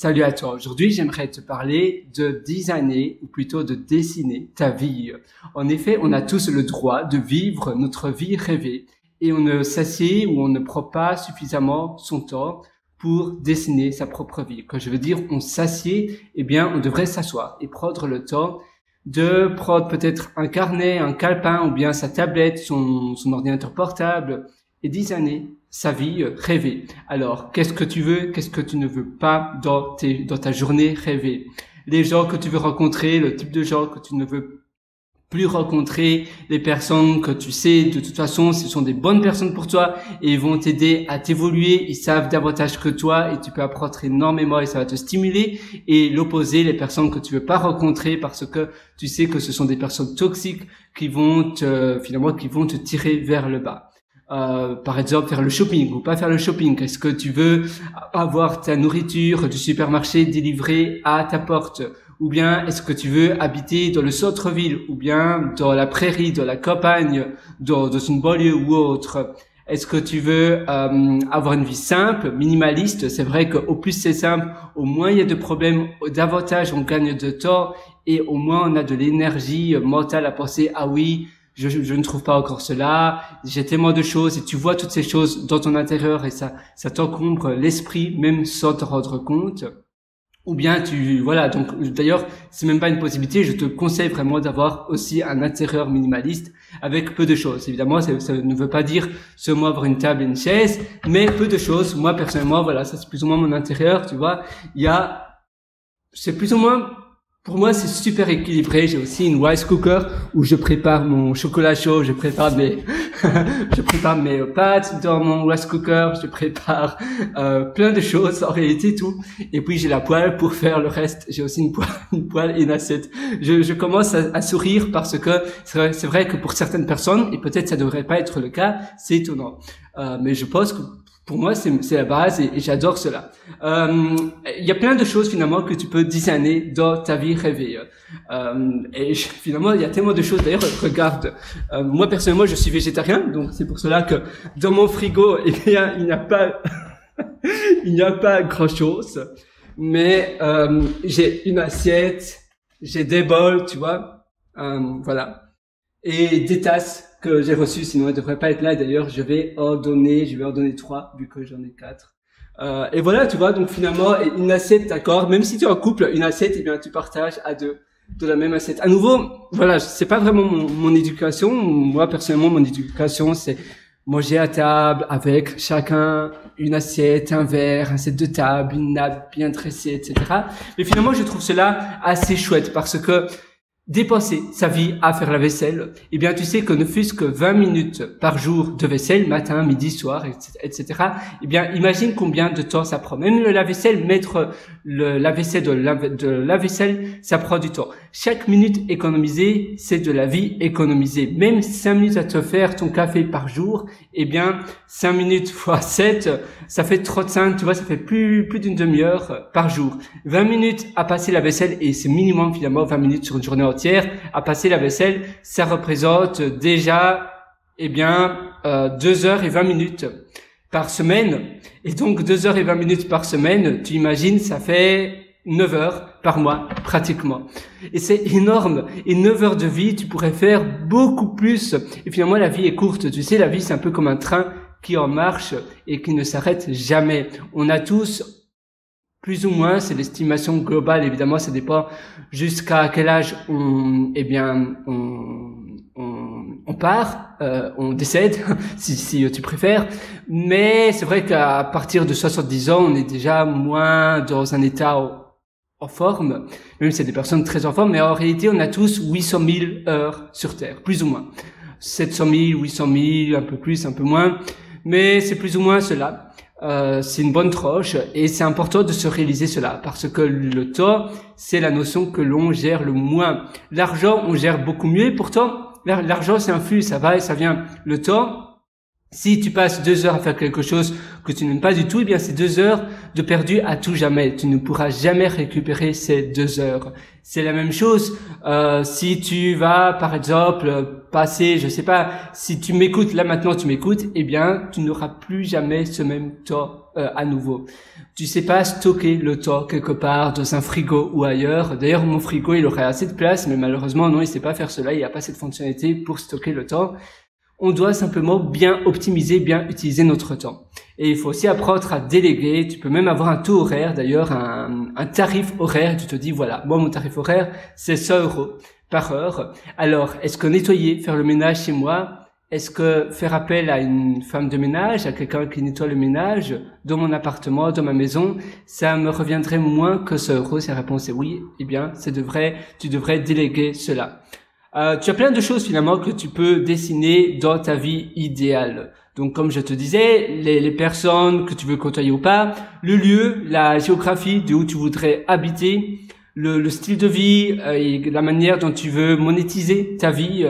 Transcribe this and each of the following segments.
Salut à toi. Aujourd'hui, j'aimerais te parler de designer, ou plutôt de dessiner ta vie. En effet, on a tous le droit de vivre notre vie rêvée et on ne s'assied ou on ne prend pas suffisamment son temps pour dessiner sa propre vie. Quand je veux dire on s'assied, eh bien, on devrait s'asseoir et prendre le temps de prendre peut-être un carnet, un calepin ou bien sa tablette, son ordinateur portable et designer sa vie rêvée. Alors, qu'est-ce que tu veux, qu'est-ce que tu ne veux pas dans ta journée rêvée? Les gens que tu veux rencontrer, le type de gens que tu ne veux plus rencontrer, les personnes que tu sais, de toute façon, ce sont des bonnes personnes pour toi et ils vont t'aider à t'évoluer, ils savent davantage que toi et tu peux apprendre énormément et ça va te stimuler. Et l'opposé, les personnes que tu veux pas rencontrer parce que tu sais que ce sont des personnes toxiques qui vont te tirer vers le bas. Par exemple, faire le shopping ou pas faire le shopping. Est-ce que tu veux avoir ta nourriture du supermarché délivrée à ta porte? Ou bien est-ce que tu veux habiter dans le centre-ville ou bien dans la prairie, dans la campagne, dans une banlieue ou autre? Est-ce que tu veux avoir une vie simple, minimaliste? C'est vrai qu'au plus c'est simple, au moins il y a de problèmes, davantage on gagne de temps et au moins on a de l'énergie mentale à penser, ah oui, je ne trouve pas encore cela, j'ai tellement de choses et tu vois toutes ces choses dans ton intérieur et ça t'encombre l'esprit même sans te rendre compte. Ou bien donc d'ailleurs c'est même pas une possibilité, je te conseille vraiment d'avoir aussi un intérieur minimaliste avec peu de choses. Évidemment ça ne veut pas dire seulement avoir une table et une chaise, mais peu de choses. Moi personnellement voilà, ça c'est plus ou moins mon intérieur, tu vois. C'est plus ou moins, pour moi, c'est super équilibré. J'ai aussi une rice cooker où je prépare mon chocolat chaud, je prépare mes pâtes dans mon rice cooker, je prépare plein de choses en réalité tout. Et puis j'ai la poêle pour faire le reste. J'ai aussi une poêle et une assiette. Je commence à sourire parce que c'est vrai que pour certaines personnes, et peut-être ça devrait pas être le cas, c'est étonnant. Mais je pense que pour moi, c'est la base et j'adore cela. Il y a plein de choses finalement que tu peux designer dans ta vie rêvée. Finalement, il y a tellement de choses. D'ailleurs, regarde, moi personnellement, je suis végétarien, donc c'est pour cela que dans mon frigo, il n'y a pas, il n'y a pas grand-chose. Mais j'ai une assiette, j'ai des bols, tu vois, voilà, et des tasses que j'ai reçu, sinon elle devrait pas être là. D'ailleurs, je vais en donner 3, vu que j'en ai 4. Et voilà, tu vois, donc finalement, une assiette, d'accord, même si tu es en couple, une assiette, eh bien, tu partages à deux de la même assiette. À nouveau, voilà, c'est pas vraiment mon éducation. Moi, personnellement, mon éducation, c'est manger à table avec chacun une assiette, un verre, un set de table, une nappe bien dressée, etc. Mais finalement, je trouve cela assez chouette parce que dépenser sa vie à faire la vaisselle, eh bien, tu sais que ne fût-ce que 20 minutes par jour de vaisselle, matin, midi, soir, etc., eh bien, imagine combien de temps ça prend. Même le lave-vaisselle, mettre le lave-vaisselle de lave-vaisselle, ça prend du temps. Chaque minute économisée, c'est de la vie économisée. Même 5 minutes à te faire ton café par jour, eh bien, 5 minutes fois 7, ça fait 35, tu vois, ça fait plus d'une demi-heure par jour. 20 minutes à passer la vaisselle, et c'est minimum finalement 20 minutes sur une journée entière à passer la vaisselle, ça représente déjà, eh bien, 2 heures et 20 minutes par semaine. Et donc, 2 heures et 20 minutes par semaine, tu imagines, ça fait 9 heures par mois, pratiquement. Et c'est énorme. Et 9 heures de vie, tu pourrais faire beaucoup plus. Et finalement, la vie est courte. Tu sais, la vie, c'est un peu comme un train qui en marche et qui ne s'arrête jamais. On a tous, plus ou moins, c'est l'estimation globale, évidemment, ça dépend jusqu'à quel âge on part, on décède, si tu préfères. Mais c'est vrai qu'à partir de 70 ans, on est déjà moins dans un état en forme, même si c'est des personnes très en forme, mais en réalité, on a tous 800 000 heures sur Terre, plus ou moins. 700 000, 800 000, un peu plus, un peu moins, mais c'est plus ou moins cela. C'est une bonne tranche et c'est important de se réaliser cela parce que le temps, c'est la notion que l'on gère le moins. L'argent, on gère beaucoup mieux. Pourtant, l'argent, c'est un flux, ça va et ça vient. Le temps, Si tu passes 2 heures à faire quelque chose que tu n'aimes pas du tout, eh bien c'est 2 heures de perdu à tout jamais. Tu ne pourras jamais récupérer ces 2 heures. C'est la même chose si tu vas, par exemple, passer, je sais pas, si tu m'écoutes là maintenant, tu m'écoutes, eh bien tu n'auras plus jamais ce même temps à nouveau. Tu sais pas stocker le temps quelque part dans un frigo ou ailleurs. D'ailleurs, mon frigo, il aurait assez de place, mais malheureusement, non, il sait pas faire cela. Il n'y a pas cette fonctionnalité pour stocker le temps. On doit simplement bien optimiser, bien utiliser notre temps. Et il faut aussi apprendre à déléguer. Tu peux même avoir un taux horaire, d'ailleurs, un tarif horaire. Tu te dis, voilà, moi, mon tarif horaire, c'est 100 € par heure. Alors, est-ce que nettoyer, faire le ménage chez moi, est-ce que faire appel à une femme de ménage, à quelqu'un qui nettoie le ménage dans mon appartement, dans ma maison, ça me reviendrait moins que 100 €? Si la réponse est oui, eh bien, tu devrais déléguer cela. Tu as plein de choses finalement que tu peux dessiner dans ta vie idéale. Donc comme je te disais, les personnes que tu veux côtoyer ou pas, le lieu, la géographie de où tu voudrais habiter, le style de vie et la manière dont tu veux monétiser ta vie.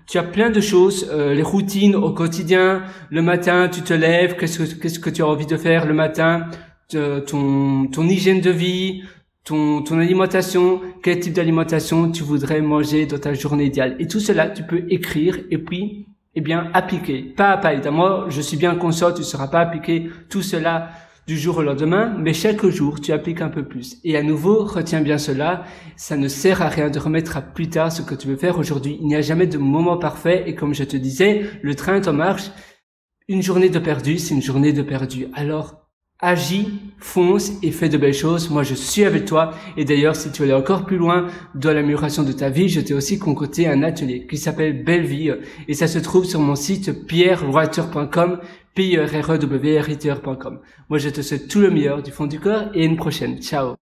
Tu as plein de choses, les routines au quotidien. Le matin, tu te lèves, qu'est-ce que tu as envie de faire le matin, ton hygiène de vie, ton alimentation, quel type d'alimentation tu voudrais manger dans ta journée idéale. Et tout cela, tu peux écrire et puis, eh bien, appliquer. Pas à pas. Évidemment, je suis bien conscient, tu ne sauras pas appliquer tout cela du jour au lendemain, mais chaque jour, tu appliques un peu plus. Et à nouveau, retiens bien cela, ça ne sert à rien de remettre à plus tard ce que tu veux faire aujourd'hui. Il n'y a jamais de moment parfait et comme je te disais, le train est en marche. Une journée de perdu, c'est une journée de perdu. Alors, agis, fonce et fais de belles choses. Moi, je suis avec toi. Et d'ailleurs, si tu veux aller encore plus loin dans l'amélioration de ta vie, je t'ai aussi concocté un atelier qui s'appelle Belle Vie. Et ça se trouve sur mon site pierrewriter.com, pierrewriter.com. Moi, je te souhaite tout le meilleur du fond du cœur et à une prochaine. Ciao.